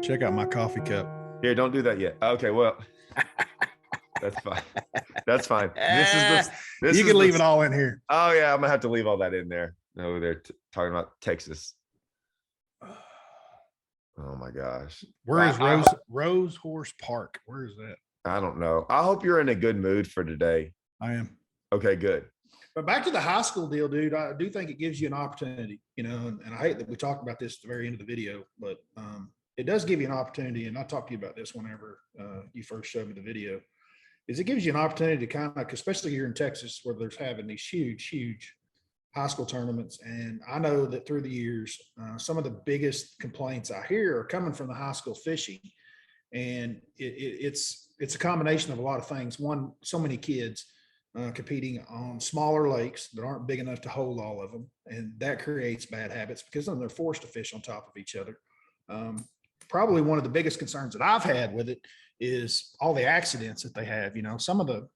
Check out my coffee cup. Here, don't do that yet. Okay, well, that's fine. That's fine. This you can leave it all in here. Oh yeah, I'm gonna have to leave all that in there. No, they're talking about Texas. Oh my gosh. Where is Rose Horse Park? Where is that? I don't know. I hope you're in a good mood for today. I am. Okay, good. But back to the high school deal, dude, I do think it gives you an opportunity, and I hate that we talked about this at the very end of the video, but it does give you an opportunity. And I talked to you about this whenever you first showed me the video, is it gives you an opportunity to kind of, especially here in Texas, where there's having these huge high school tournaments. And I know that through the years, some of the biggest complaints I hear are coming from the high school fishing. And it's a combination of a lot of things. One, so many kids competing on smaller lakes that aren't big enough to hold all of them. And that creates bad habits because then they're forced to fish on top of each other. Probably one of the biggest concerns that I've had with it is all the accidents that they have. Some of the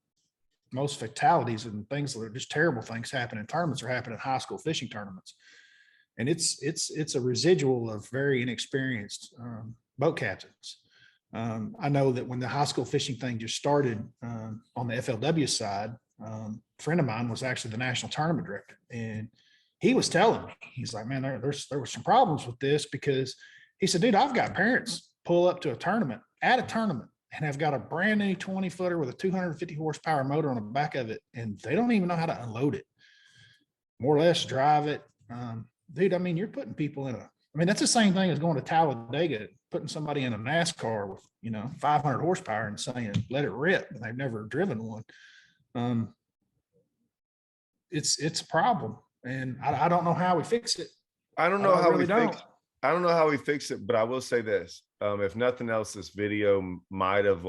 most fatalities and things that are just terrible things happen in tournaments are happening in high school fishing tournaments. And it's a residual of very inexperienced boat captains. I know that when the high school fishing thing just started on the FLW side, a friend of mine was actually the national tournament director, and he was telling me, he's like, man, there were some problems with this, because he said, dude, I've got parents pull up to a tournament and have got a brand new 20-footer with a 250 horsepower motor on the back of it, and they don't even know how to unload it, more or less drive it. Dude, I mean, you're putting people that's the same thing as going to Talladega, putting somebody in a NASCAR with, 500 horsepower and saying, let it rip, and they've never driven one. It's a problem, and I don't know how we fix it. I don't know how we fix it, but I will say this. If nothing else, this video might have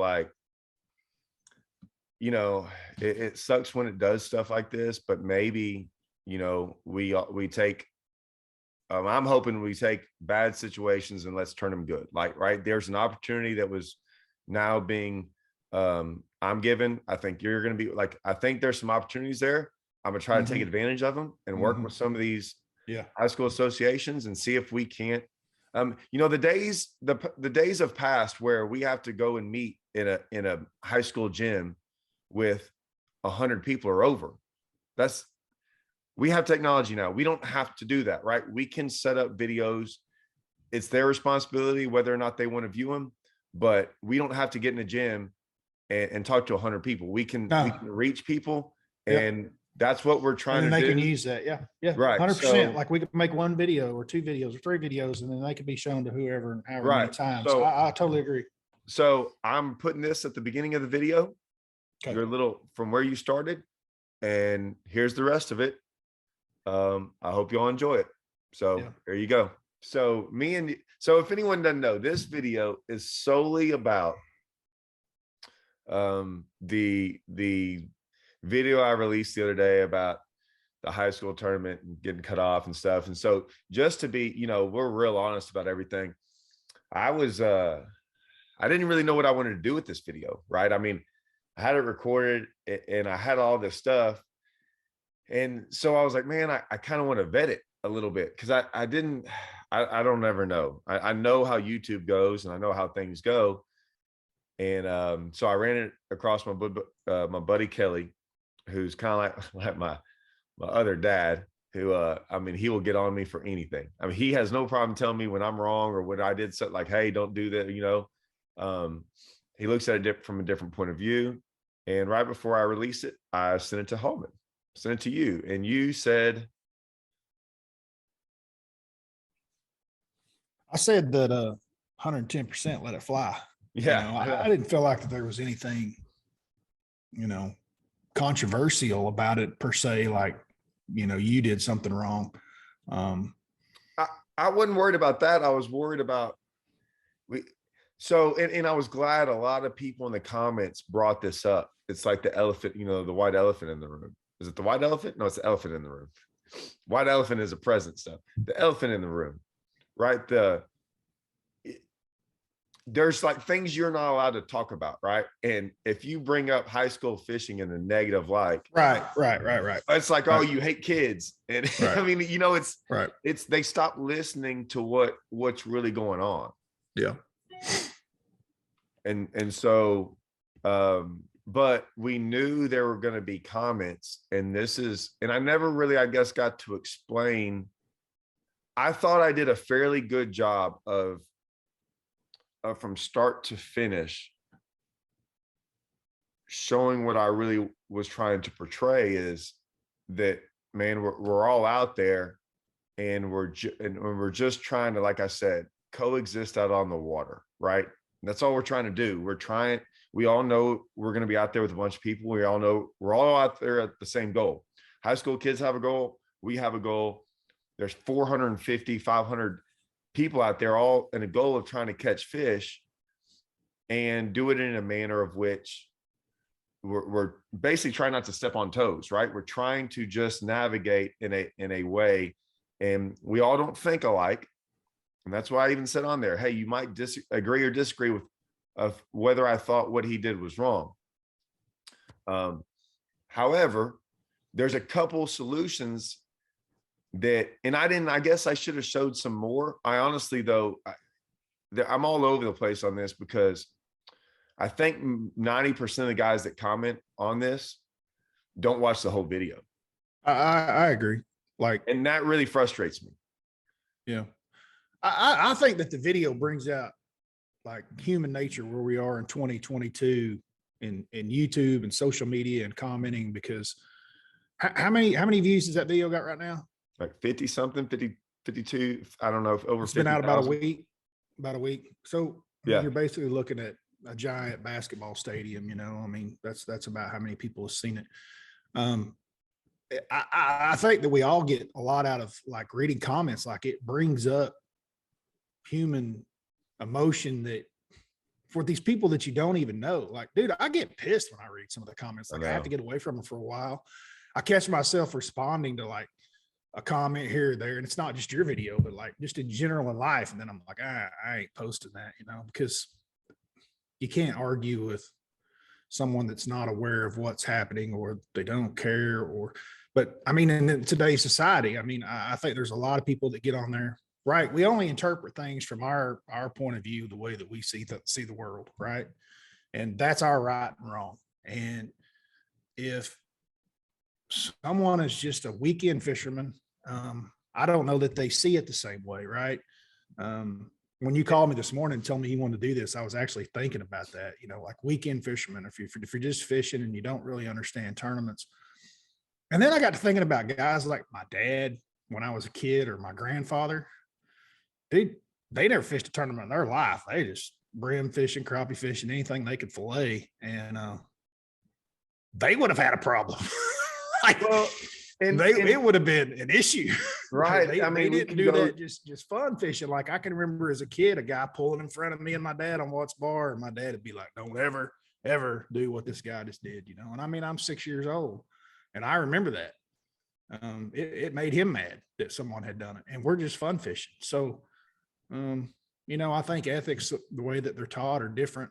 it sucks when it does stuff like this, but maybe, we take, I'm hoping we take bad situations and let's turn them good. Right, there's an opportunity that was now being, I'm given. I think you're going to be I think there's some opportunities there. I'm going to try to take advantage of them and work with some of these high school associations and see if we can't, the days have passed where we have to go and meet in a high school gym with 100 people are over. We have technology now. We don't have to do that, right? We can set up videos. It's their responsibility whether or not they want to view them, but we don't have to get in a gym and talk to 100 people. We can reach people, and that's what we're trying to do. And they can use that. Yeah. Right. 100%. Like we could make one video or two videos or three videos, and then they could be shown to whoever and however many times. So I totally agree. So I'm putting this at the beginning of the video, your little, from where you started, and here's the rest of it. I hope you all enjoy it. So there you go. So if anyone doesn't know, this video is solely about the video I released the other day about the high school tournament and getting cut off and stuff. And so just to be, we're real honest about everything. I didn't really know what I wanted to do with this video, right? I mean, I had it recorded and I had all this stuff. And so I was like, man, I kind of want to vet it a little bit, because I don't ever know. I know how YouTube goes and I know how things go. And so I ran it across my buddy Kelly, who's kind of like my other dad, who he will get on me for anything. I mean, he has no problem telling me when I'm wrong or when I did something like, hey, don't do that. He looks at it from a different point of view. And right before I release it, I sent it to Hallman, sent it to you, and you said, I said that 110% let it fly. Yeah. I didn't feel like that there was anything, controversial about it per se, like, you did something wrong. I wasn't worried about that. I was worried about and I was glad a lot of people in the comments brought this up. It's like the elephant, the white elephant in the room. Is it the white elephant? No, it's the elephant in the room. White elephant is a present stuff. The elephant in the room, right? There's like things you're not allowed to talk about, right? And if you bring up high school fishing in a negative light, right. It's like, oh, you hate kids. And right. I mean, it's they stop listening to what's really going on. Yeah. And so, but we knew there were going to be comments, and I never really, I guess, got to explain. I thought I did a fairly good job of from start to finish showing what I really was trying to portray, is that, man, we're all out there, and we're just trying to, like I said, coexist out on the water, right? And that's all we're trying to do. We all know we're going to be out there with a bunch of people. We all know we're all out there at the same goal. High school kids have a goal. We have a goal. There's 450, 500 people out there, all in a goal of trying to catch fish and do it in a manner of which we're basically trying not to step on toes, right? We're trying to just navigate in a way, and we all don't think alike. And that's why I even said on there, hey, you might agree or disagree with whether I thought what he did was wrong. However, there's a couple solutions that, and I guess I should have showed some more. I honestly, though, I'm all over the place on this, because I think 90% of the guys that comment on this don't watch the whole video. I agree. Like, and that really frustrates me. Yeah. I think that the video brings out like human nature where we are in 2022 in YouTube and social media and commenting, because how many views does that video got right now? Like 50 something, 50, 52. I don't know, if over 50. It's been out about a week. So yeah, you're basically looking at a giant basketball stadium, you know. I mean, that's about how many people have seen it. I think that we all get a lot out of like reading comments. Like, it brings up human emotion that for these people that you don't even know. Like, dude, I get pissed when I read some of the comments. Like, I have to get away from them for a while. I catch myself responding to like a comment here or there, and it's not just your video, but like just in general in life. And then I'm like, I ain't posting that, you know, because you can't argue with someone that's not aware of what's happening, or they don't care, but I mean, in today's society, I mean, I think there's a lot of people that get on there, right? We only interpret things from our point of view, the way that we see the world, right? And that's our right and wrong. And if someone is just a weekend fisherman, I don't know that they see it the same way, right? When you called me this morning and told me you wanted to do this, I was actually thinking about that, you know, like weekend fishermen, if you're just fishing and you don't really understand tournaments. And then I got to thinking about guys like my dad when I was a kid, or my grandfather. They never fished a tournament in their life. They just brim fishing, crappie fishing, anything they could fillet. And they would have had a problem. Like, well, it would have been an issue. Right. They didn't do that just fun fishing. Like, I can remember as a kid, a guy pulling in front of me and my dad on Watts Bar, and my dad would be like, don't ever do what this guy just did, you know? And I mean, I'm 6 years old, and I remember that. It made him mad that someone had done it, and we're just fun fishing. So, you know, I think ethics, the way that they're taught, are different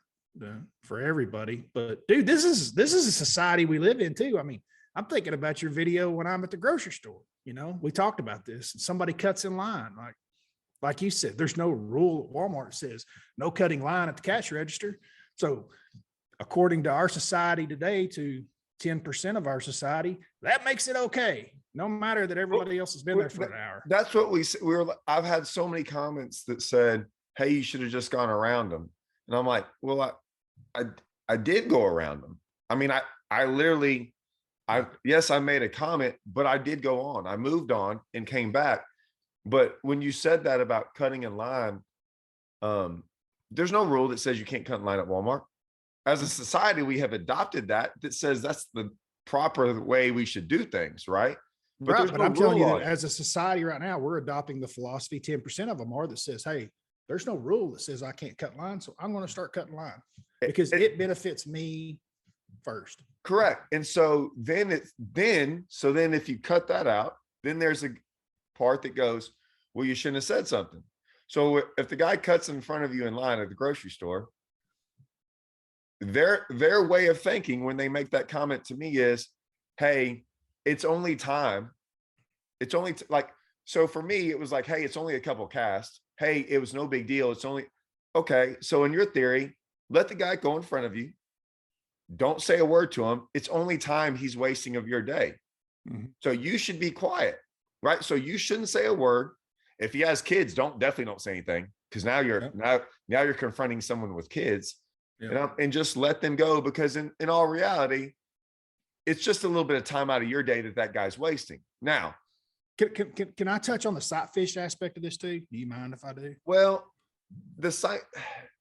for everybody. But dude, this is a society we live in too. I mean, I'm thinking about your video when I'm at the grocery store. You know, we talked about this, and somebody cuts in line. Like you said, there's no rule at Walmart that says no cutting line at the cash register. So according to our society today, to 10% of our society, that makes it okay, no matter that everybody else has been there for an hour. That's what I've had so many comments that said, hey, you should have just gone around them. And I'm like, well, I did go around them. I mean, I literally, yes, I made a comment, but I did go on. I moved on and came back. But when you said that about cutting in line, there's no rule that says you can't cut in line at Walmart. As a society, we have adopted that says that's the proper way we should do things, right? But I'm telling you that as a society right now, we're adopting the philosophy 10% of them are, that says, hey, there's no rule that says I can't cut line, so I'm going to start cutting line because it benefits me first. Correct. And so then if you cut that out, then there's a part that goes, well, you shouldn't have said something. So if the guy cuts in front of you in line at the grocery store, their way of thinking when they make that comment to me is, hey, it's only time. It's only like, so for me, it was like, hey, it's only a couple casts. Hey, it was no big deal. It's only, okay, so in your theory, let the guy go in front of you. Don't say a word to him. It's only time he's wasting of your day. Mhm. So you should be quiet, right? So you shouldn't say a word. If he has kids, definitely don't say anything, because now you're Yep. now you're confronting someone with kids, Yep. and just let them go, because in all reality, it's just a little bit of time out of your day that guy's wasting. Now, Can I touch on the sight fish aspect of this too? Do you mind if I do? well, the site,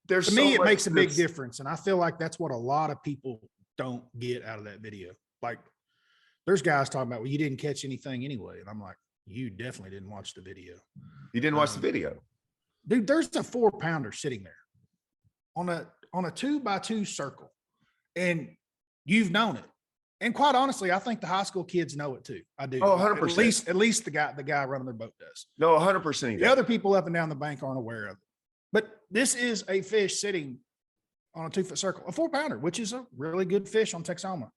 there's To so me, it much makes a big that's, difference. And I feel like that's what a lot of people don't get out of that video. Like there's guys talking about, well, you didn't catch anything anyway. And I'm like, you definitely didn't watch the video. you didn't watch the Um, video. Dude, there's a 4-pounder sitting there on a 2x2 circle. And you've known it. And quite honestly, I think the high school kids know it too. I do. Oh, Like, 100%. at least the guy running their boat does. No, 100%. The other people up and down the bank aren't aware of it. But this is a fish sitting on a 2-foot circle, a 4-pounder, which is a really good fish on Texoma.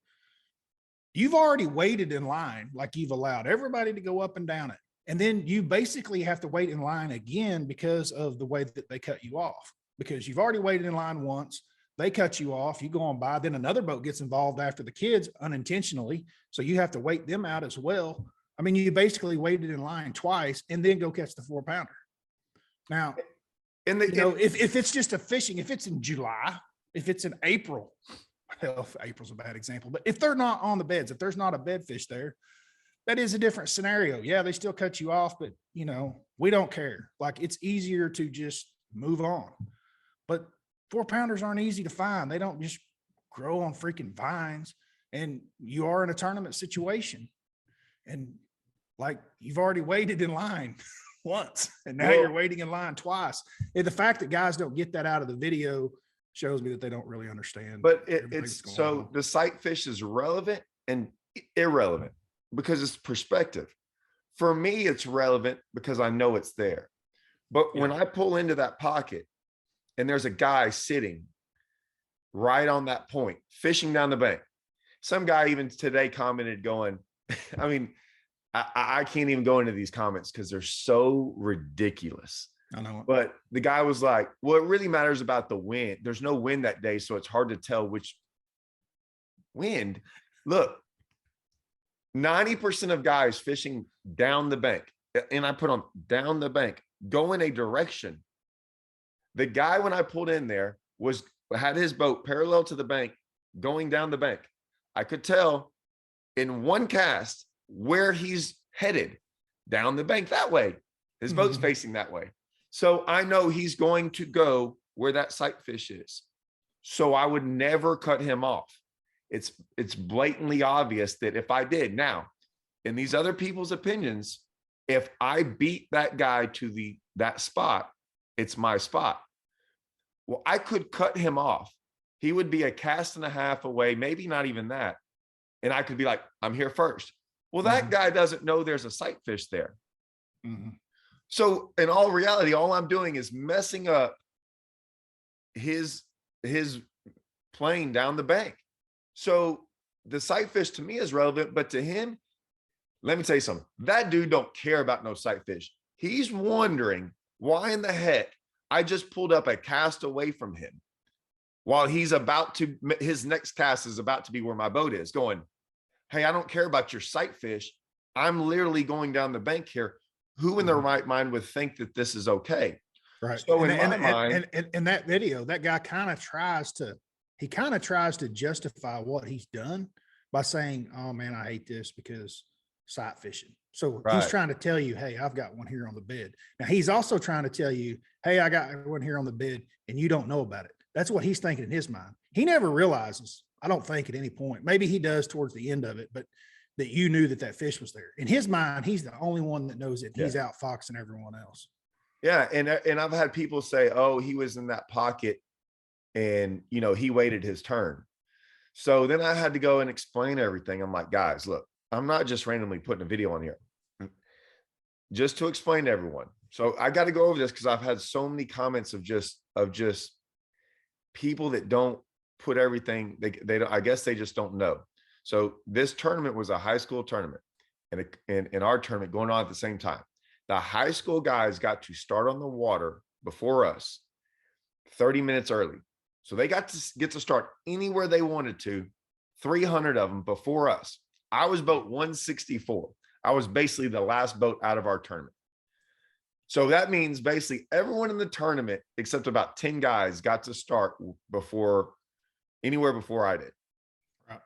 You've already waited in line, like you've allowed everybody to go up and down it. And then you basically have to wait in line again because of the way that they cut you off, because you've already waited in line once. They cut you off, you go on by, then another boat gets involved after the kids unintentionally. So you have to wait them out as well. I mean, you basically waited in line twice and then go catch the 4-pounder. Now, if it's just a fishing, if it's in July, if it's in April, hell, April's a bad example, but if they're not on the beds, if there's not a bed fish there, that is a different scenario. Yeah, they still cut you off, but we don't care. Like it's easier to just move on. But 4-pounders aren't easy to find. They don't just grow on freaking vines. And you are in a tournament situation. And like you've already waited in line once, and now you're waiting in line twice. And the fact that guys don't get that out of the video shows me that they don't really understand. But it's so the sight fish is relevant and irrelevant because it's perspective. For me, it's relevant because I know it's there. But when I pull into that pocket and there's a guy sitting right on that point, fishing down the bank, some guy even today commented going, I mean, I can't even go into these comments because they're so ridiculous. I know. But the guy was like, well, it really matters about the wind. There's no wind that day, so it's hard to tell which wind. Look, 90% of guys fishing down the bank, and I put on down the bank, go in a direction. The guy, when I pulled in there, had his boat parallel to the bank, going down the bank. I could tell in one cast where he's headed, down the bank that way. His boat's facing that way. So I know he's going to go where that sight fish is. So I would never cut him off. It's blatantly obvious that if I did, now, in these other people's opinions, if I beat that guy to that spot, it's my spot. Well, I could cut him off. He would be a cast and a half away, maybe not even that. And I could be like, I'm here first. Well, that guy doesn't know there's a sight fish there. So in all reality, all I'm doing is messing up his plane down the bank. So the sight fish to me is relevant, but to him, let me tell you something. That dude don't care about no sight fish. He's wondering why in the heck I just pulled up a cast away from him while his next cast is about to be where my boat is, going, hey, I don't care about your sight fish. I'm literally going down the bank here. Who in their right mind would think that this is okay? Right. So in my mind, in that video, that guy kind of tries to justify what he's done by saying, oh man, I hate this because sight fishing. So he's trying to tell you, hey, I've got one here on the bed. Now he's also trying to tell you, hey, I got one here on the bed and you don't know about it. That's what he's thinking in his mind. He never realizes, I don't think at any point, maybe he does towards the end of it, but that you knew that fish was there. In his mind, he's the only one that knows it. He's out foxing everyone else. Yeah. And I've had people say, oh, he was in that pocket and, he waited his turn. So then I had to go and explain everything. I'm like, guys, look, I'm not just randomly putting a video on here just to explain to everyone. So I got to go over this because I've had so many comments of just people that don't put everything. They don't, I guess they just don't know. So this tournament was a high school tournament, and in our tournament going on at the same time. The high school guys got to start on the water before us 30 minutes early. So they got to get to start anywhere they wanted to, 300 of them before us. I was boat 164. I was basically the last boat out of our tournament. So that means basically everyone in the tournament, except about 10 guys, got to start anywhere before I did. Right.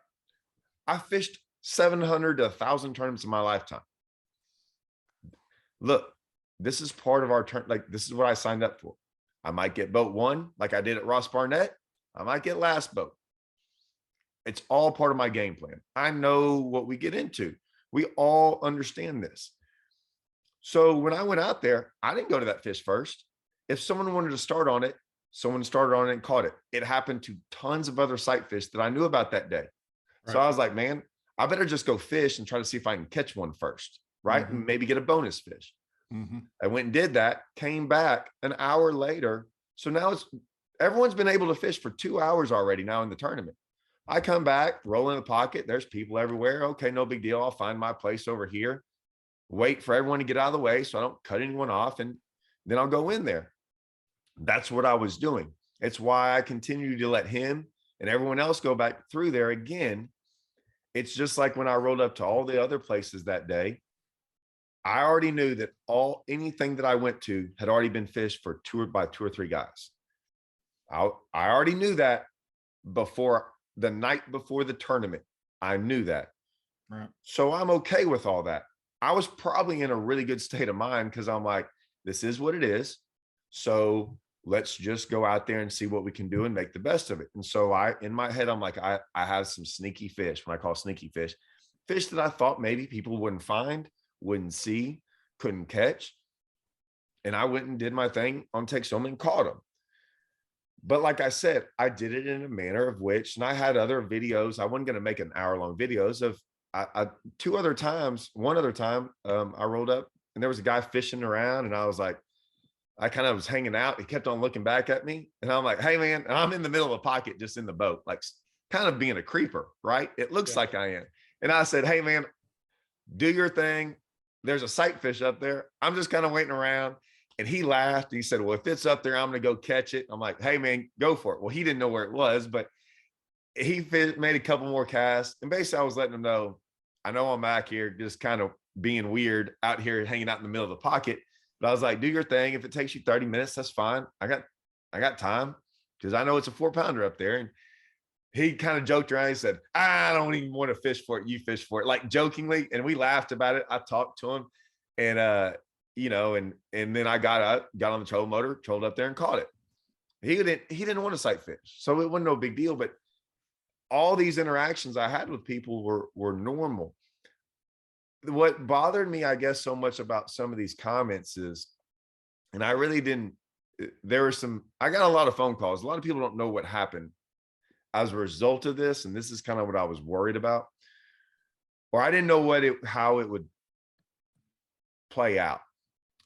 I fished 700 to 1,000 tournaments in my lifetime. Look, this is part of our turn. Like, this is what I signed up for. I might get boat one, like I did at Ross Barnett. I might get last boat. It's all part of my game plan. I know what we get into. We all understand this. So when I went out there, I didn't go to that fish first. If someone wanted to start on it, someone started on it and caught it. It happened to tons of other sight fish that I knew about that day. Right. So I was like, man, I better just go fish and try to see if I can catch one first, right? Mm-hmm. And maybe get a bonus fish. Mm-hmm. I went and did that, came back an hour later. So now everyone's been able to fish for 2 hours already now in the tournament. I come back, roll in the pocket. There's people everywhere. Okay, no big deal. I'll find my place over here. Wait for everyone to get out of the way so I don't cut anyone off, and then I'll go in there. That's what I was doing. It's why I continue to let him and everyone else go back through there again. It's just like when I rolled up to all the other places that day, I already knew that anything that I went to had already been fished by two or three guys. I already knew that before the night before the tournament. I knew that. Right. So I'm okay with all that. I was probably in a really good state of mind because I'm like, this is what it is. So let's just go out there and see what we can do and make the best of it. And so in my head, I'm like, I have some sneaky fish. When I call sneaky fish that I thought maybe people wouldn't find, wouldn't see, couldn't catch. And I went and did my thing on Take Some and caught them. But like I said, I did it in a manner of which, and I had other videos. I wasn't going to make an hour-long videos of one other time, I rolled up and there was a guy fishing around, and I was like, I kind of was hanging out. He kept on looking back at me, and I'm like, hey man, and I'm in the middle of the pocket, just in the boat, like kind of being a creeper, right? It looks like I am. And I said, hey man, do your thing. There's a sight fish up there. I'm just kind of waiting around. And he laughed. He said, well, if it's up there, I'm going to go catch it. I'm like, hey man, go for it. Well, he didn't know where it was, but he made a couple more casts. And basically I was letting him know, I know I'm back here just kind of being weird out here, hanging out in the middle of the pocket. But I was like, do your thing. If it takes you 30 minutes, that's fine. I got time, because I know it's a 4-pounder up there. And he kind of joked around. He said, I don't even want to fish for it. You fish for it, like jokingly. And we laughed about it. I talked to him, and, and then I got on the trolling motor, trolled up there and caught it. He didn't want to sight fish. So it wasn't no big deal, but all these interactions I had with people were normal. What bothered me, I guess, so much about some of these comments is, and I really didn't, I got a lot of phone calls. A lot of people don't know what happened as a result of this. And this is kind of what I was worried about, or I didn't know how it would play out.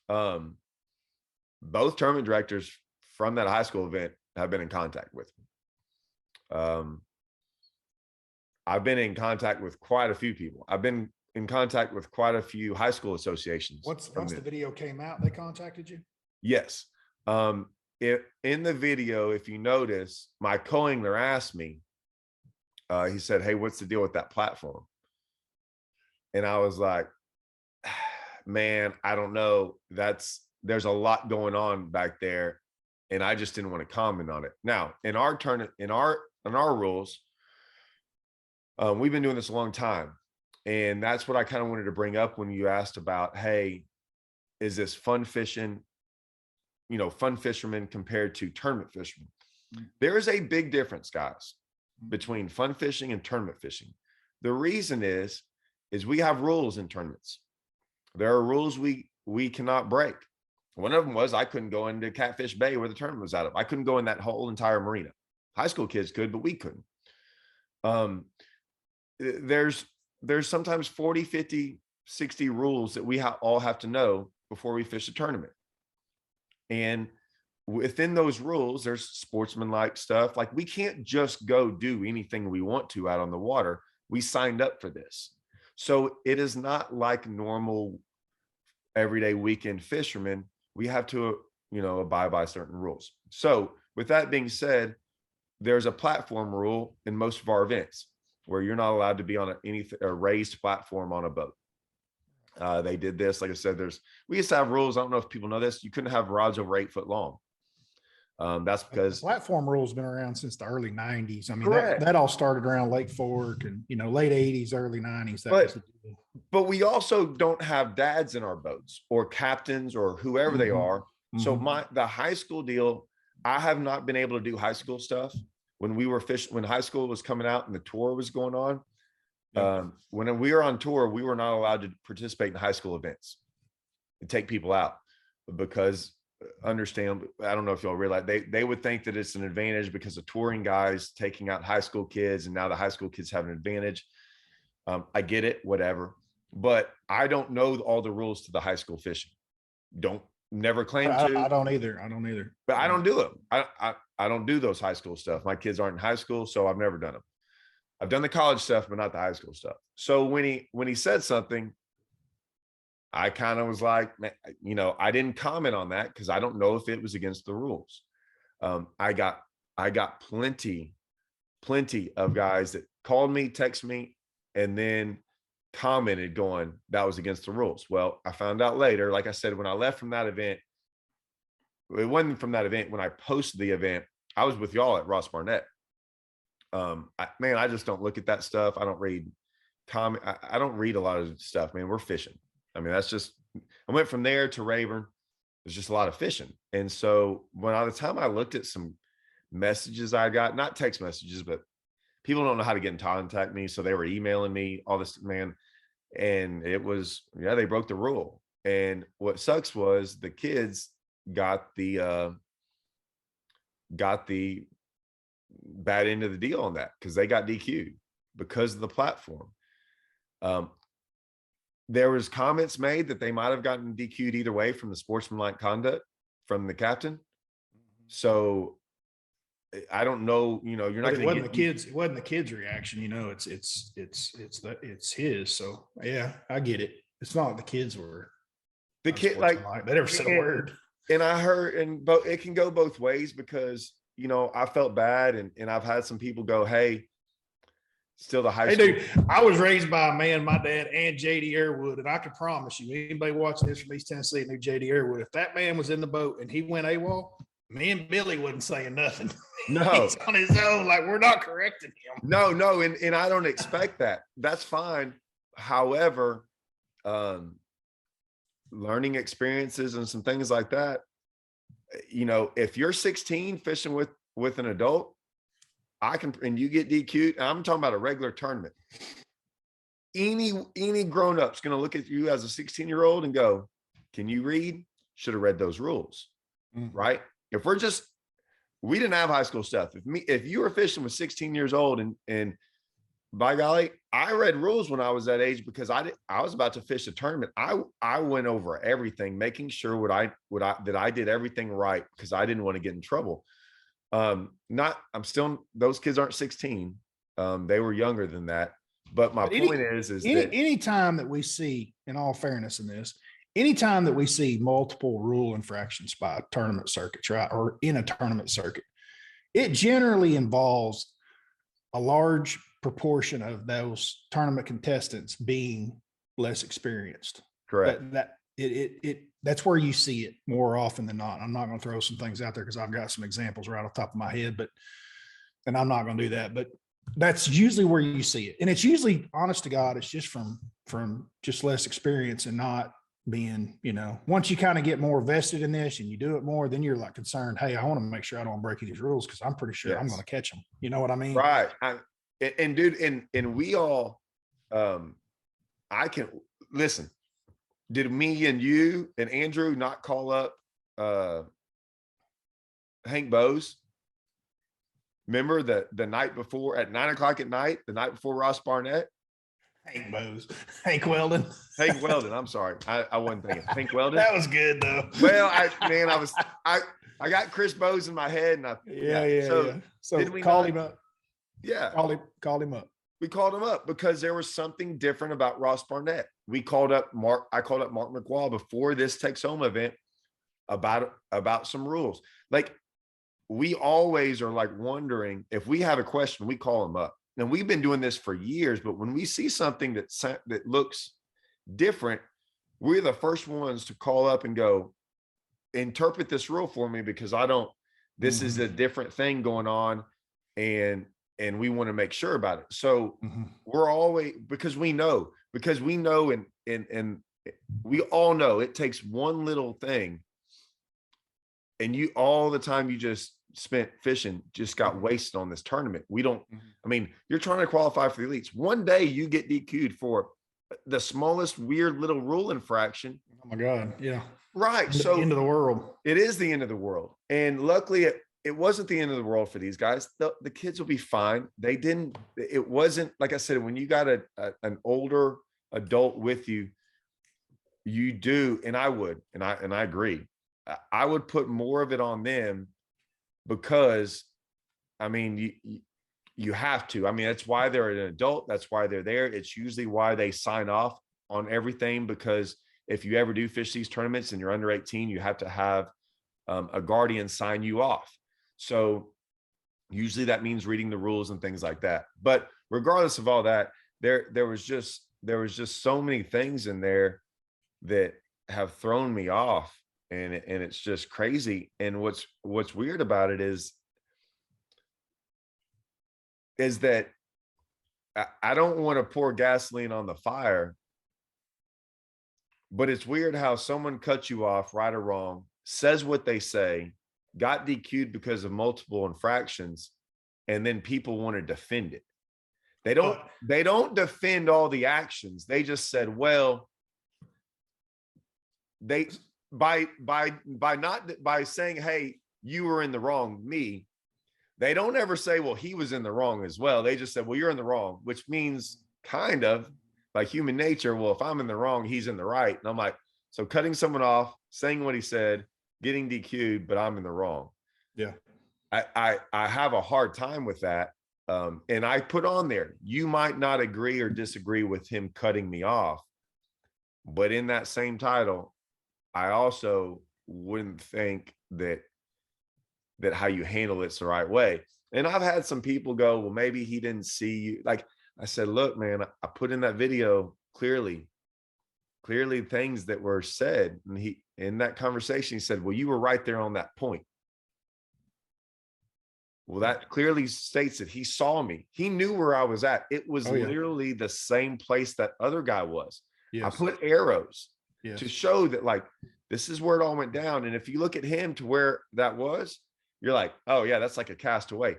Both tournament directors from that high school event have been in contact with me. I've been in contact with quite a few people. I've been in contact with quite a few high school associations. Once the video came out, they contacted you? Yes. In the video, if you notice, my co-angler asked me, he said, hey, what's the deal with that platform? And I was like, man, I don't know. There's a lot going on back there, and I just didn't want to comment on it. Now, in our rules, we've been doing this a long time, and that's what I kind of wanted to bring up when you asked about, hey, is this fun fishing, fun fishermen compared to tournament fishermen? Mm-hmm. There is a big difference, guys, between fun fishing and tournament fishing. The reason is we have rules in tournaments. There are rules we cannot break. One of them was I couldn't go into Catfish Bay where the tournament was out of. I couldn't go in that whole entire marina. High school kids could, but we couldn't. There's sometimes 40, 50, 60 rules that we all have to know before we fish a tournament. And within those rules, there's sportsmanlike stuff. Like, we can't just go do anything we want to out on the water. We signed up for this. So it is not like normal everyday weekend fishermen. We have to, abide by certain rules. So with that being said, there's a platform rule in most of our events where you're not allowed to be on a raised platform on a boat. They did this, like I said, we used to have rules. I don't know if people know this. You couldn't have rods over 8 foot long. That's because the platform rule has been around since the early 90s. I mean, correct. that all started around Lake Fork and, late 80s, early 90s. But we also don't have dads in our boats or captains or whoever they are. So the high school deal, I have not been able to do high school stuff when we were when high school was coming out and the tour was going on. When we were on tour, we were not allowed to participate in high school events and take people out because understand, I don't know if y'all realize they would think that it's an advantage because the touring guys taking out high school kids and now the high school kids have an advantage. I get it, whatever, but I don't know all the rules to the high school fishing. Never claim to. I don't either. But I don't do them. I don't do those high school stuff. My kids aren't in high school, so I've never done them. I've done the college stuff, but not the high school stuff. So when he said something, I kind of was like, I didn't comment on that because I don't know if it was against the rules. I got plenty of guys that called me, text me, and then commented going, that was against the rules. Well, I found out later, like I said, when I left from that event, it wasn't from that event. When I posted the event, I was with y'all at Ross Barnett. I just don't look at that stuff. I don't read comment. I don't read a lot of stuff, man. We're fishing. I mean, I went from there to Rayburn. There's just a lot of fishing. And so by the time I looked at some messages I got, not text messages, but people don't know how to get in contact with me. So they were emailing me all this, man. And it was, they broke the rule. And what sucks was the kids got the bad end of the deal on that because they got DQ'd because of the platform. There was comments made that they might have gotten DQ'd either way from the sportsmanlike conduct from the captain. So I don't know, you're not going to get it wasn't the kids' reaction, it's his. So yeah, I get it. It's not the kids were the kid like they never said a word. And I heard, but it can go both ways because I felt bad and I've had some people go, hey, still the high school. Dude, I was raised by a man, my dad and JD Airwood, and I can promise you, anybody watching this from East Tennessee knew JD Airwood. If that man was in the boat and he went AWOL, me and Billy wasn't saying nothing. No, he's on his own. Like, we're not correcting him. No, and I don't expect that. That's fine. However, learning experiences and some things like that. If you're 16 fishing with an adult, and you get DQ'd, and I'm talking about a regular tournament. Any grown-up's going to look at you as a 16-year-old and go, can you read? Should have read those rules, right? If we didn't have high school stuff. If you were fishing with 16 years old and by golly, I read rules when I was that age because I was about to fish a tournament. I went over everything, making sure that I did everything right because I didn't want to get in trouble. Those kids aren't 16. They were younger than that. But my point is that any time that we see, in all fairness in this, anytime that we see multiple rule infractions by tournament circuits, right, or in a tournament circuit, it generally involves a large proportion of those tournament contestants being less experienced. Correct. That's where you see it more often than not. I'm not going to throw some things out there because I've got some examples right off the top of my head, and I'm not going to do that, but that's usually where you see it. And it's usually, honest to God, it's just from just less experience and not being, once you kind of get more vested in this and you do it more, then you're like concerned, hey, I want to make sure I don't break these rules because I'm pretty sure I'm going to catch them. You know what I mean? Right. And dude, and we all, I can listen. Did me and you and Andrew not call up Hank Bowes? Remember the night before at 9 o'clock at night, the night before Ross Barnett? Hank Bowes. Hank Weldon. Hank Weldon. I'm sorry. I wasn't thinking Hank Weldon. That was good though. Well, I got Chris Bowes in my head and So we called him up. Yeah. Called him up. We called him up because there was something different about Ross Barnett. We called up Mark. I called up Mark McWall before this Texoma event about some rules. Like we always are like wondering if we have a question, we call them up. And we've been doing this for years, but when we see something that looks different, we're the first ones to call up and go, interpret this rule for me, because I don't, this is a different thing going on. And we want to make sure about it. So we're always, because we know, and we all know it takes one little thing. And you, all the time you just spent fishing just got wasted on this tournament. We don't, I mean, you're trying to qualify for the elites. One day you get DQ'd for the smallest weird little rule infraction. Oh my God. Yeah. Right. So end of the world. It is the end of the world. And luckily it wasn't the end of the world for these guys. The kids will be fine. They didn't, it wasn't, like I said, when you got an older adult with you, you do, and I would, and I agree. I would put more of it on them, because I mean, you have to. I mean, that's why they're an adult. That's why they're there. It's usually why they sign off on everything, because if you ever do fish these tournaments and you're under 18, you have to have a guardian sign you off. So usually that means reading the rules and things like that. But regardless of all that, there was just so many things in there that have thrown me off, and it's just crazy. And what's weird about it is that I don't want to pour gasoline on the fire, but it's weird how someone cuts you off, right or wrong, says what they say, got DQ'd because of multiple infractions, and then people want to defend it. They don't defend all the actions. They just said, well, they by saying, hey, you were in the wrong, me, they don't ever say, well, he was in the wrong as well. They just said, well, you're in the wrong, which means kind of like human nature. Well, if I'm in the wrong, he's in the right. And I'm like, so cutting someone off, saying what he said, getting DQ'd, but I'm in the wrong. Yeah. I have a hard time with that. And I put on there, you might not agree or disagree with him cutting me off, but in that same title, I also wouldn't think that how you handle it's the right way. And I've had some people go, well, maybe he didn't see you. Like I said, look, man, I put in that video clearly things that were said. And he, in that conversation, he said, well, you were right there on that point. Well, that clearly states that he saw me. He knew where I was at. It was literally the same place that other guy was. Yes. I put arrows to show that, like, this is where it all went down. And if you look at him to where that was, you're like, oh yeah, that's like a castaway.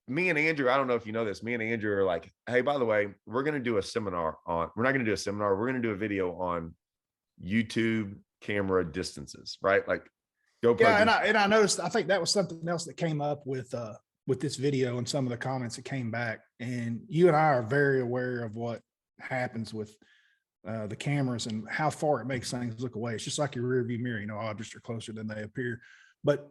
Me and Andrew, I don't know if you know this, me and Andrew are like, hey, by the way, we're going to do a seminar on, we're not going to do a seminar. We're going to do a video on YouTube camera distances, right? Like GoPro. Yeah. And I noticed, I think that was something else that came up with this video and some of the comments that came back. And you and I are very aware of what happens with the cameras and how far it makes things look away. It's just like your rear view mirror, you know, objects are closer than they appear. But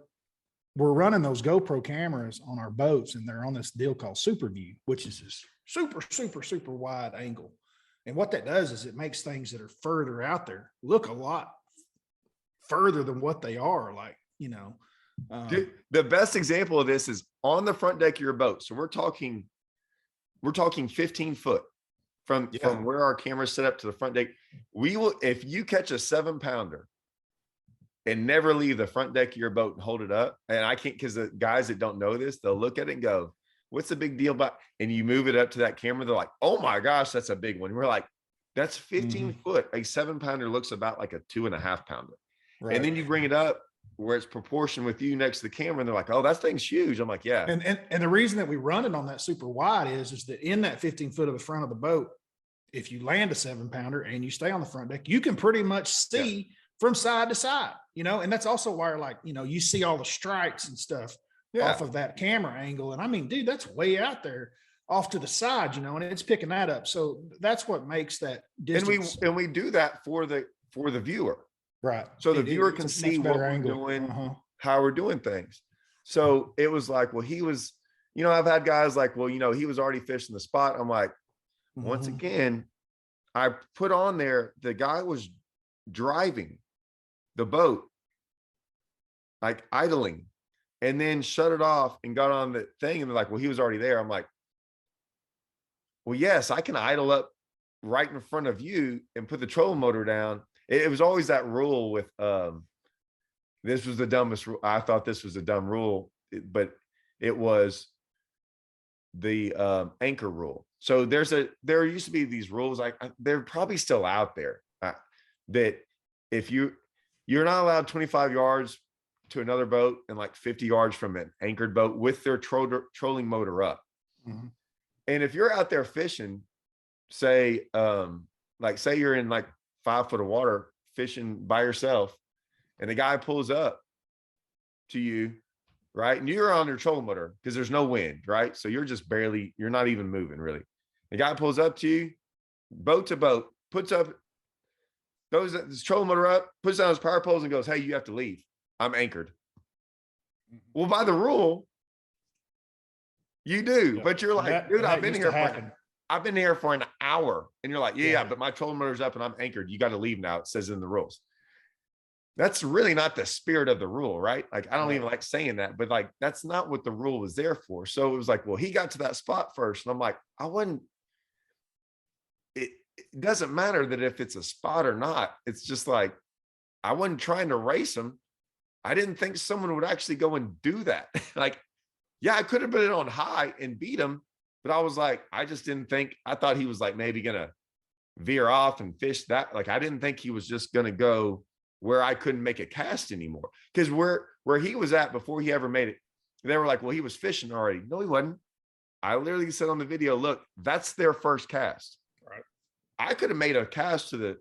we're running those GoPro cameras on our boats, and they're on this deal called Super View, which is this super wide angle. And what that does is it makes things that are further out there look a lot further than what they are. Like, you know, dude, the best example of this is on the front deck of your boat. So we're talking 15 foot from where our camera's set up to the front deck. We will, if you catch a 7-pounder and never leave the front deck of your boat and hold it up. And I can't, because the guys that don't know this, they'll look at it and go, what's the big deal about, and you move it up to that camera, they're like, oh my gosh, that's a big one. And we're like, that's 15 foot. A 7-pounder looks about like a 2.5-pounder. Right. And then you bring it up where it's proportion with you next to the camera, and they're like, oh, that thing's huge. I'm like, yeah. And the reason that we run it on that super wide is that in that 15 foot of the front of the boat, if you land a 7-pounder and you stay on the front deck, you can pretty much see from side to side, you know. And that's also why, like, you know, you see all the strikes and stuff off of that camera angle. And I mean, dude, that's way out there off to the side, you know, and it's picking that up. So that's what makes that distance. And we do that for the viewer. Right. So the viewer can see what we're doing, how we're doing things. So it was like, well, he was, you know, I've had guys like, well, you know, he was already fishing the spot. I'm like, once again, I put on there, the guy was driving the boat, like idling. and then shut it off and got on the thing. And they're like, well, he was already there. I'm like, well, yes, I can idle up right in front of you and put the trolling motor down. It was always that rule with, this was the dumbest rule. I thought this was a dumb rule, but it was the anchor rule. So there used to be these rules, they're probably still out there, that if you're not allowed 25 yards to another boat and like 50 yards from an anchored boat with their trolling motor up. Mhm. And if you're out there fishing, say, like say you're in like 5 foot of water fishing by yourself, and the guy pulls up to you, right? And you're on your trolling motor because there's no wind, right? So you're just barely, you're not even moving really. The guy pulls up to you, boat to boat, puts up, throws his trolling motor up, puts down his power poles and goes, hey, you have to leave. I'm anchored. Well, by the rule, you do, but you're like, dude, I've been here for an hour. And you're like, yeah, but my trolling motor's up and I'm anchored. You got to leave now. It says in the rules. That's really not the spirit of the rule, right? Like, I don't even like saying that, but like, that's not what the rule was there for. So it was like, well, he got to that spot first. And I'm like, it doesn't matter that if it's a spot or not. It's just like, I wasn't trying to race him. I didn't think someone would actually go and do that. Like, yeah, I could have been on high and beat him, but I was like, I just didn't think, I thought he was like maybe going to veer off and fish that. Like, I didn't think he was just going to go where I couldn't make a cast anymore. Because where he was at before he ever made it, they were like, well, he was fishing already. No, he wasn't. I literally said on the video, look, that's their first cast. Right. I could have made a cast to the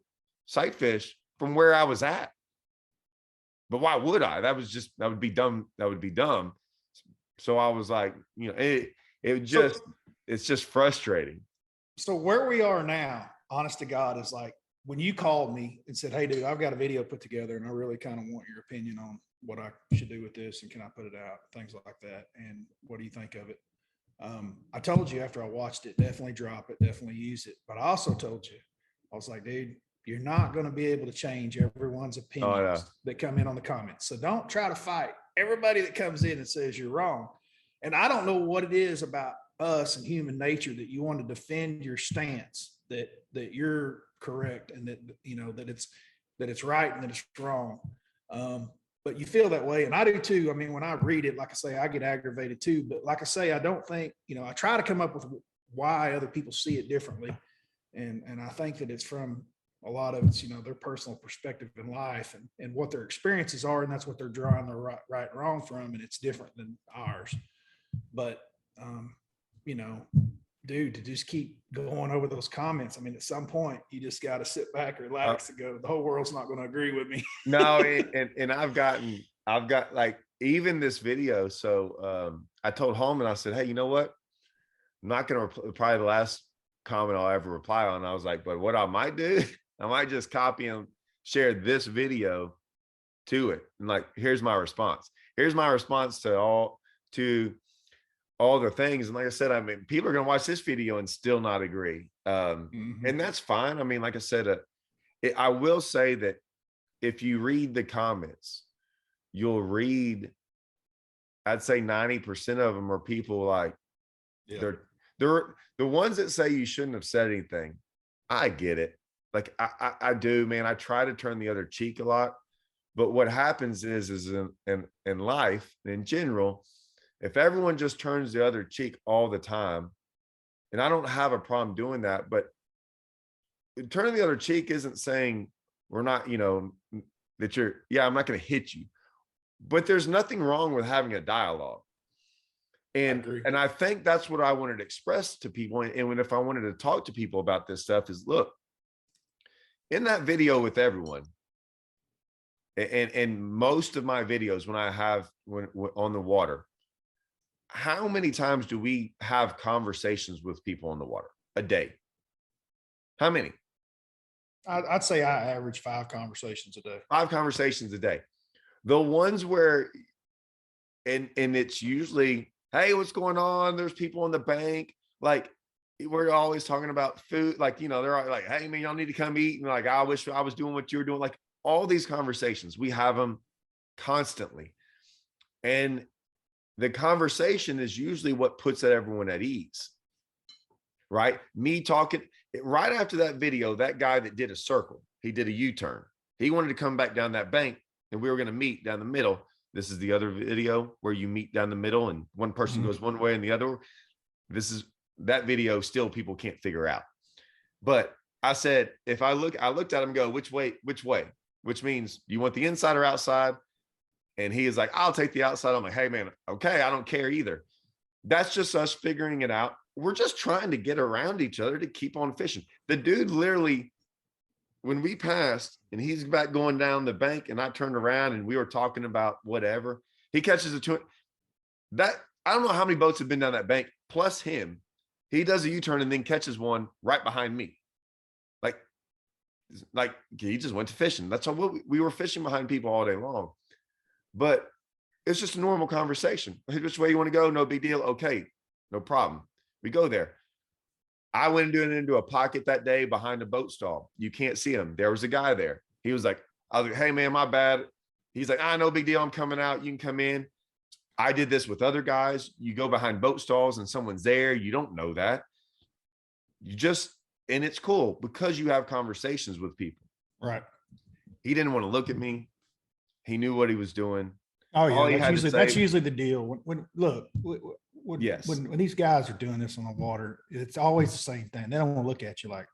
sight fish from where I was at. But why would I? That would be dumb. That would be dumb. So I was like, it's just frustrating. So where we are now, honest to God, is like when you called me and said, hey, dude, I've got a video put together and I really kind of want your opinion on what I should do with this and can I put it out, things like that. And what do you think of it? I told you after I watched it, definitely drop it, definitely use it. But I also told you, I was like, dude, you're not going to be able to change everyone's opinions that come in on the comments. So don't try to fight everybody that comes in and says you're wrong. And I don't know what it is about us and human nature that you want to defend your stance that you're correct and that, you know, that it's right and that it's wrong. But you feel that way. And I do too. I mean, when I read it, like I say, I get aggravated too. But like I say, I don't think, you know, I try to come up with why other people see it differently. And I think that it's from a lot of it's, you know, their personal perspective in life and what their experiences are. And that's what they're drawing their right and wrong from. And it's different than ours. But, you know, dude, to just keep going over those comments. I mean, at some point you just got to sit back, relax and go, the whole world's not going to agree with me. No. And I've got like, even this video. So I told Hallman, I said, hey, you know what? I'm not going to probably the last comment I'll ever reply on. I was like, but what I might do, I might just copy and share this video to it. And like, here's my response. Here's my response to all the things. And like I said, I mean, people are going to watch this video and still not agree. And that's fine. I mean, like I said, I will say that if you read the comments, you'll read, I'd say 90% of them are people like, they're the ones that say you shouldn't have said anything. I get it. Like I do, man. I try to turn the other cheek a lot, but what happens is in life in general, if everyone just turns the other cheek all the time, and I don't have a problem doing that, but turning the other cheek isn't saying we're not, you know, that I'm not going to hit you, but there's nothing wrong with having a dialogue. And I think that's what I wanted to express to people. And if I wanted to talk to people about this stuff is, look, in that video with everyone, and most of my videos when I have when on the water, how many times do we have conversations with people on the water a day? How many? I'd say I average 5 conversations a day. 5 conversations a day. The ones where, and it's usually, hey, what's going on? There's people on the bank. Like, we're always talking about food. Like, you know, they're all like, hey, man, y'all need to come eat. And like, I wish I was doing what you were doing. Like all these conversations, we have them constantly. And the conversation is usually what puts everyone at ease, right? Me talking right after that video, that guy that did a circle, he did a U-turn. He wanted to come back down that bank and we were going to meet down the middle. This is the other video where you meet down the middle and one person goes one way and the other. This is that video still people can't figure out. But I said, if I looked at him and go, which way? Which means, do you want the inside or outside? And he is like, I'll take the outside. I'm like, hey man, okay, I don't care either. That's just us figuring it out. We're just trying to get around each other to keep on fishing. The dude literally, when we passed and he's back going down the bank and I turned around and we were talking about whatever, he catches a two. That, I don't know how many boats have been down that bank plus him. He does a U-turn and then catches one right behind me. Like he just went to fishing. That's how we were fishing behind people all day long. But it's just a normal conversation. Which way you want to go? No big deal. Okay, no problem. We go there. I went into a pocket that day behind a boat stall. You can't see him. There was a guy there. He was like, I was like, hey man, my bad. He's like, no big deal. I'm coming out. You can come in. I did this with other guys. You go behind boat stalls and someone's there. You don't know that. And it's cool because you have conversations with people. Right. He didn't want to look at me. He knew what he was doing. Oh yeah, that's usually the deal. When yes, when these guys are doing this on the water, it's always the same thing. They don't want to look at you like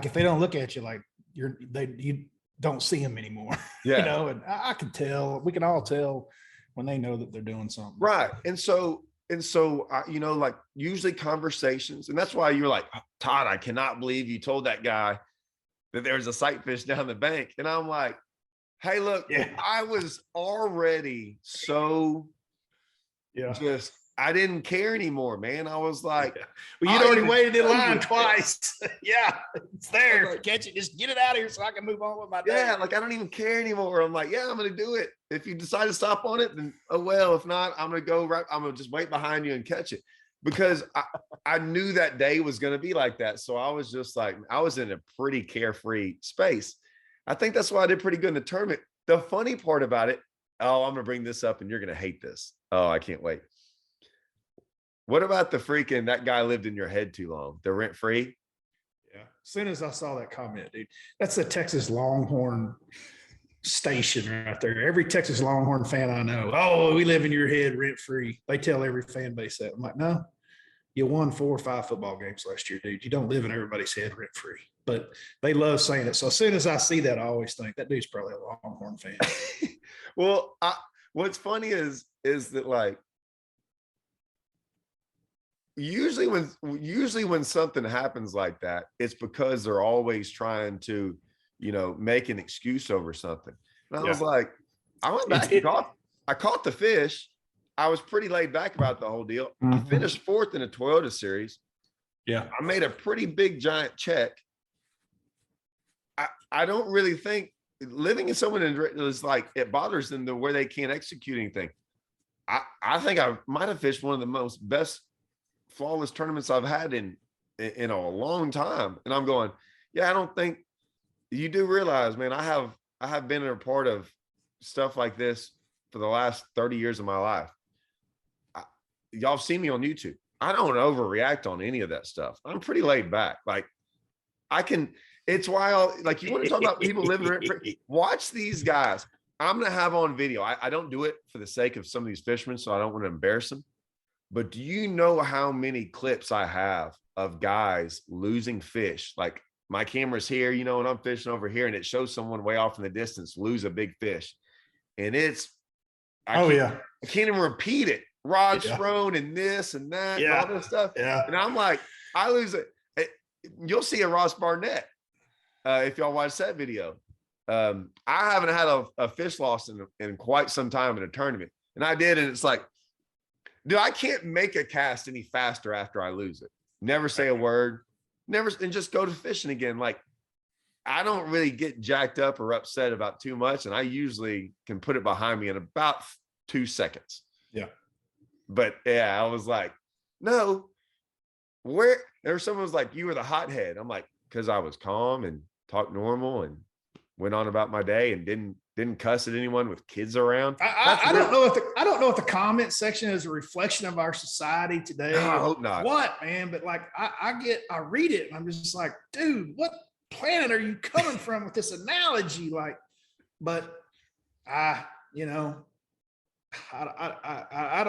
if they don't look at you like you don't see them anymore. Yeah, you know, and I can tell. We can all tell when they know that they're doing something. Right, and so you know, like usually conversations, and that's why you're like, Todd, I cannot believe you told that guy that there's a sight fish down the bank, and I'm like, hey, look, I was already so just, I didn't care anymore, man. I was like, well, you'd already waited in line twice. Yeah, it's there. Like, catch it, just get it out of here so I can move on with my day. Yeah, like I don't even care anymore. I'm like, yeah, I'm gonna do it. If you decide to stop on it, then oh well. If not, I'm gonna just wait behind you and catch it. Because I knew that day was gonna be like that. So I was just like, I was in a pretty carefree space. I think that's why I did pretty good in the tournament. The funny part about it, I'm going to bring this up and you're going to hate this. Oh, I can't wait. What about that guy lived in your head too long? The rent free? Yeah. As soon as I saw that comment, dude, that's the Texas Longhorn station right there. Every Texas Longhorn fan I know, oh, we live in your head rent free. They tell every fan base that. I'm like, no, you won 4 or 5 football games last year, dude. You don't live in everybody's head rent free. But they love saying it. So as soon as I see that, I always think that dude's probably a Longhorn fan. Well, what's funny is that like usually when something happens like that, it's because they're always trying to, you know, make an excuse over something. And I was like, I went back and caught the fish. I was pretty laid back about the whole deal. I finished 4th in a Toyota series. Yeah. I made a pretty big giant check. I don't really think living in someone is like, it bothers them where they can't execute anything. I think I might have fished one of the best flawless tournaments I've had in a long time. And I'm going, yeah, I don't think you do realize, man, I have been a part of stuff like this for the last 30 years of my life. Y'all see me on YouTube. I don't overreact on any of that stuff. I'm pretty laid back. Like it's why like you want to talk about people living rent free. Watch these guys. I'm going to have on video. I don't do it for the sake of some of these fishermen, so I don't want to embarrass them. But do you know how many clips I have of guys losing fish? Like my camera's here, you know, and I'm fishing over here and it shows someone way off in the distance lose a big fish. And I can't even repeat it. Rod thrown and this and that and all this stuff. Yeah. And I'm like, I lose it. You'll see a Ross Barnett if y'all watch that video. I haven't had a fish loss in quite some time in a tournament. And I did, and it's like, dude, I can't make a cast any faster after I lose it. Never say a word, and just go to fishing again. Like, I don't really get jacked up or upset about too much, and I usually can put it behind me in about 2 seconds. Yeah. But yeah, I was like, no, someone was like, you were the hothead. I'm like, because I was calm and talked normal and went on about my day and didn't cuss at anyone with kids around. I don't know if the comment section is a reflection of our society today. No, I hope not. What, man? But like I read it and I'm just like, dude, what planet are you coming from with this analogy? Like, but I don't know. I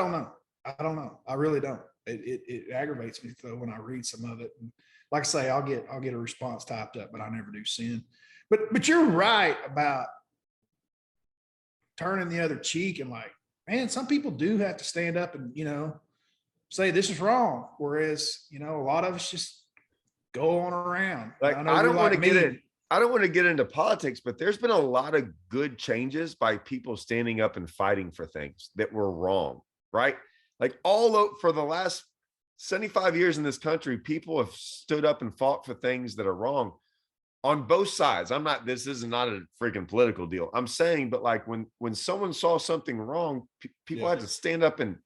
don't know. I really don't. It aggravates me though when I read some of it. And like I say, I'll get a response typed up, but I never do send. But you're right about turning the other cheek and like, man, some people do have to stand up and say this is wrong. Whereas a lot of us just go on around. Like I don't want to get into politics, but there's been a lot of good changes by people standing up and fighting for things that were wrong, right? Like for the last 75 years in this country, people have stood up and fought for things that are wrong on both sides. This is not a freaking political deal. I'm saying, but like when someone saw something wrong, people had to stand up and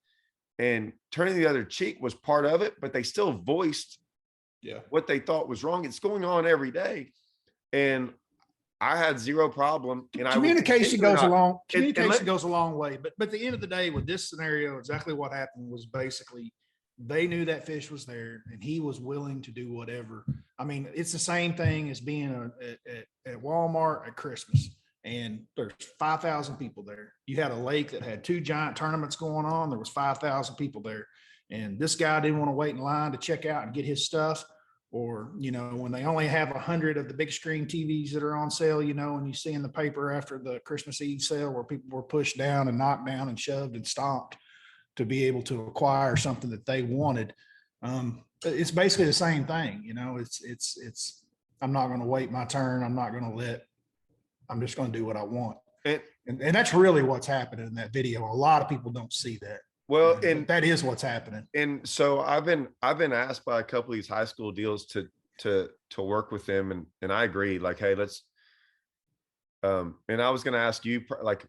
turning the other cheek was part of it, but they still voiced what they thought was wrong. It's going on every day. And I had zero problem. And communication goes a long way. But at the end of the day, with this scenario, exactly what happened was basically they knew that fish was there and he was willing to do whatever. I mean, it's the same thing as being at Walmart at Christmas and there's 5,000 people there. You had a lake that had 2 giant tournaments going on. There was 5,000 people there. And this guy didn't want to wait in line to check out and get his stuff. Or, when they only have 100 of the big screen TVs that are on sale, and you see in the paper after the Christmas Eve sale where people were pushed down and knocked down and shoved and stomped to be able to acquire something that they wanted. It's basically the same thing. It's I'm not going to wait my turn. I'm just going to do what I want. And that's really what's happening in that video. A lot of people don't see that. Well, and that is what's happening. And so I've been asked by a couple of these high school deals to work with them, and I agree. Like, hey, let's. And I was going to ask you, like,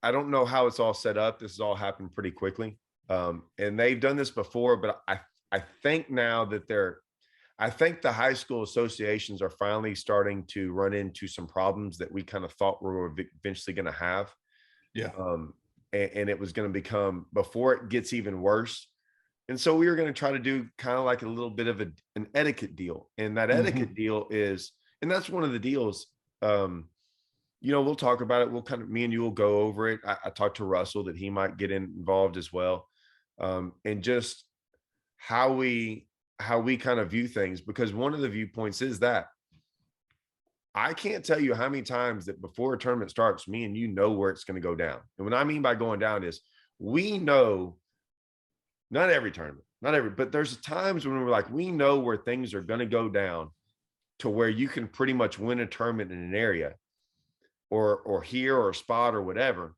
I don't know how it's all set up. This has all happened pretty quickly, and they've done this before. But I think now that I think the high school associations are finally starting to run into some problems that we kind of thought we were eventually going to have. Yeah. And it was going to become before it gets even worse. And so we were going to try to do kind of like a little bit of an etiquette deal. And that etiquette deal is, and that's one of the deals, we'll talk about it. We'll kind of, me and you will go over it. I talked to Russell that he might get involved as well. And just how we kind of view things, because one of the viewpoints is that I can't tell you how many times that before a tournament starts, me and you know where it's going to go down. And what I mean by going down is we know, not every tournament, but there's times when we're like, we know where things are going to go down to where you can pretty much win a tournament in an area or here or a spot or whatever.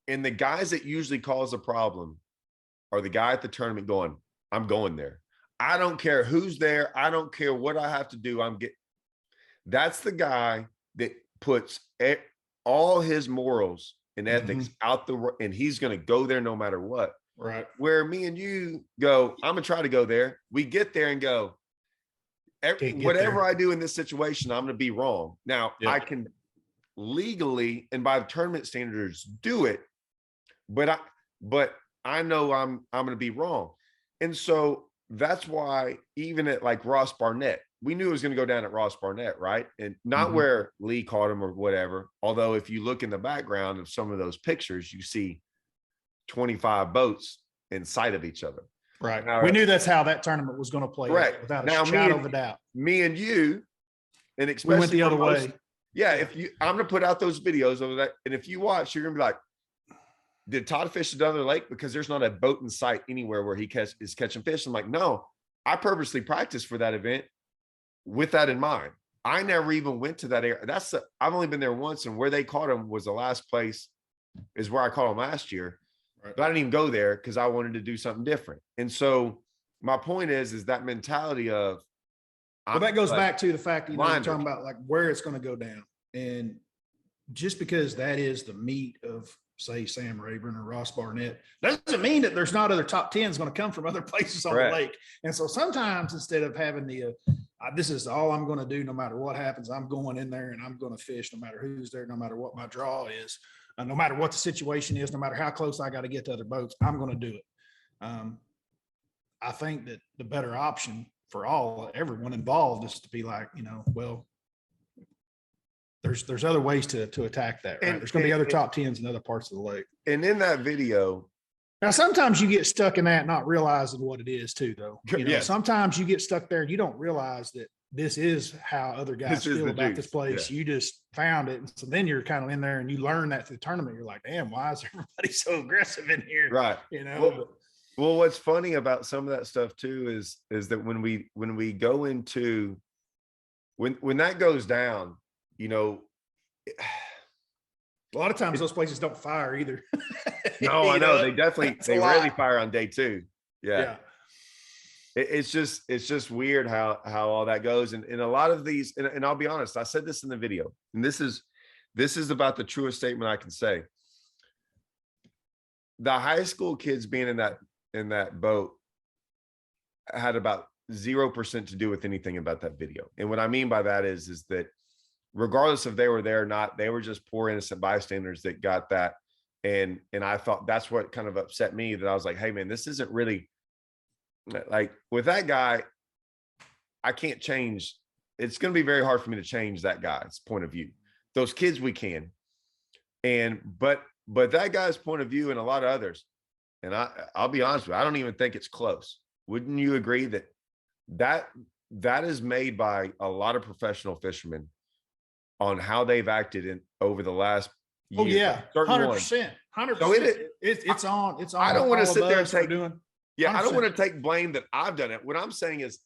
And the guys that usually cause a problem are the guy at the tournament going, I'm going there. I don't care who's there. I don't care what I have to do. That's the guy that puts all his morals and ethics out and he's going to go there no matter what. Right. Where me and you go, I'm going to try to go there. We get there and go, whatever I do in this situation, I'm going to be wrong. Now I can legally and by the tournament standards do it, but I know I'm going to be wrong. And so that's why even at like Ross Barnett, we knew it was going to go down at Ross Barnett, right? And not where Lee caught him or whatever. Although if you look in the background of some of those pictures, you see 25 boats in sight of each other. Right. Now, we knew that's how that tournament was going to play out without a shadow of a doubt. Me and you, and especially we went the other way. Yeah. I'm going to put out those videos of that. And if you watch, you're going to be like, did Todd fish the other lake? Because there's not a boat in sight anywhere where he is catching fish. I'm like, no, I purposely practiced for that event with that in mind. I never even went to that area. I've only been there once, and where they caught him was the last place is where I caught him last year. Right. But I didn't even go there because I wanted to do something different. And so my point is that mentality of, well, that goes back to the fact that you're talking about like where it's going to go down. And just because that is the meat of, say, Sam Rayburn or Ross Barnett, doesn't mean that there's not other top 10s going to come from other places on the lake. And so sometimes instead of having this is all I'm going to do no matter what happens. I'm going in there and I'm going to fish no matter who's there, no matter what my draw is, no matter what the situation is, no matter how close I got to get to other boats, I'm going to do it. I think that the better option for everyone involved is to be like, well, there's other ways to attack that, right? There's going to be other top tens in other parts of the lake. And in that video, now, sometimes you get stuck in that, not realizing what it is too, though. Yes. Sometimes you get stuck there and you don't realize that this is how other guys feel about this place. Yeah. You just found it. And so then you're kind of in there and you learn that through the tournament. You're like, damn, why is everybody so aggressive in here? Right. Well, what's funny about some of that stuff too is that when we go into when that goes down, a lot of times those places don't fire either. No, I know. They rarely fire on day two. Yeah. It's just weird how all that goes. And a lot of these, and I'll be honest, I said this in the video, and this is about the truest statement I can say. The high school kids being in that boat had about 0% to do with anything about that video. And what I mean by that is that regardless if they were there or not, they were just poor innocent bystanders that got that. And I thought that's what kind of upset me, that I was like, hey man, this isn't really like, with that guy, I can't change. It's going to be very hard for me to change that guy's point of view. Those kids we can. But that guy's point of view and a lot of others, and I'll be honest with you, I don't even think it's close. Wouldn't you agree that is made by a lot of professional fishermen on how they've acted over the last year? Oh yeah, 100%. So it's on. I don't want to sit there and take. I don't want to take blame that I've done it. What I'm saying is,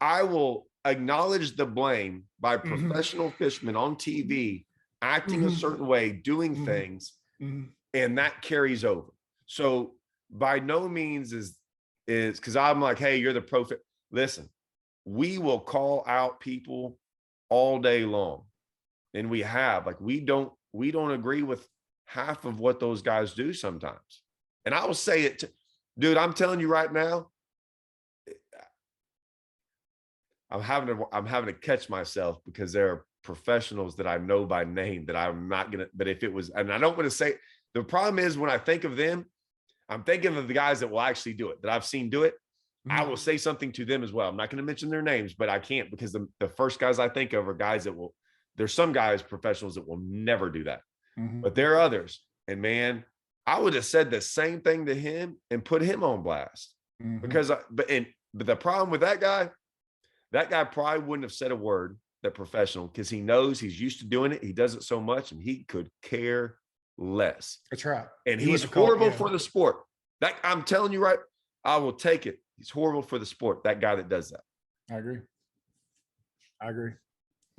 I will acknowledge the blame by professional fishermen on TV acting a certain way, doing things, and that carries over. So by no means is because I'm like, hey, you're the pro. Listen, we will call out people all day long. And we have, like, we don't agree with half of what those guys do sometimes. And I will say it, dude, I'm telling you right now, I'm having to catch myself because there are professionals that I know by name that I'm not going to, but if it was, and I don't want to say, the problem is when I think of them, I'm thinking of the guys that will actually do it, that I've seen do it. I will say something to them as well. I'm not going to mention their names, but I can't, because the first guys I think of are guys that will, there's some guys, professionals, that will never do that. But there are others. And man, I would have said the same thing to him and put him on blast. Because but the problem with that guy probably wouldn't have said a word, that professional, because he knows he's used to doing it. He does it so much and he could care less. That's right. And he's horrible for the sport. That, I'm telling you, right, I will take it. He's horrible for the sport, that guy that does that. I agree.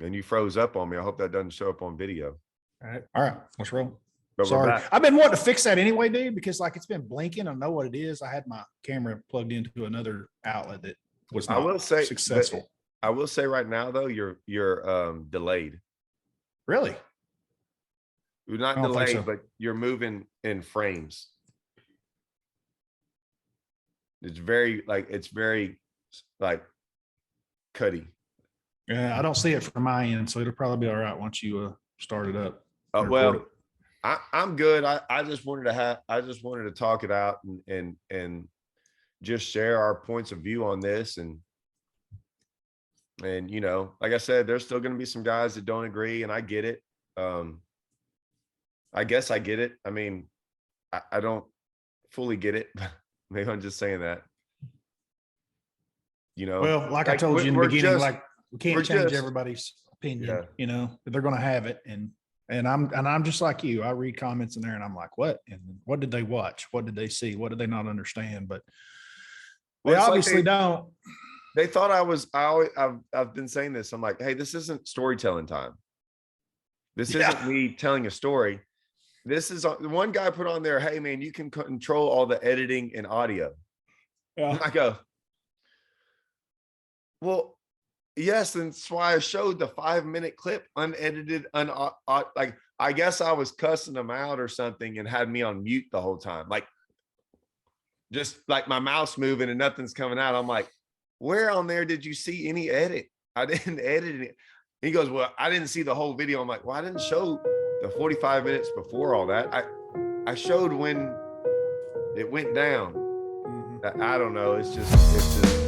And you froze up on me. I hope that doesn't show up on video. All right. Let's roll. But sorry. I've been wanting to fix that anyway, dude, because like it's been blinking. I know what it is. I had my camera plugged into another outlet that was not successful. I will say right now though, you're delayed. Really? You're not delayed, but you're moving in frames. It's very cutty. Yeah, I don't see it from my end, so it'll probably be all right once you start it up. Well, I'm good. I just wanted to talk it out and just share our points of view on this, and like I said, there's still going to be some guys that don't agree, and I get it. I guess I get it. I mean, I don't fully get it. Maybe I'm just saying that. Well, like I told you in the beginning, we can't change everybody's opinion. They're going to have it, and I'm just like you. I read comments in there, and I'm like, what? And what did they watch? What did they see? What did they not understand? But they obviously don't. They thought I've been saying this. I'm like, hey, this isn't storytelling time. This isn't me telling a story. This is one guy put on there, hey man, you can control all the editing and audio. Yeah. I go, well, yes, and that's why I showed the 5-minute clip unedited, like I guess I was cussing them out or something and had me on mute the whole time. Like, just like my mouth's moving and nothing's coming out. I'm like, where on there did you see any edit? I didn't edit it. He goes, well, I didn't see the whole video. I'm like, well, I didn't show the 45 minutes before all that. I showed when it went down. Mhm. I don't know. It's just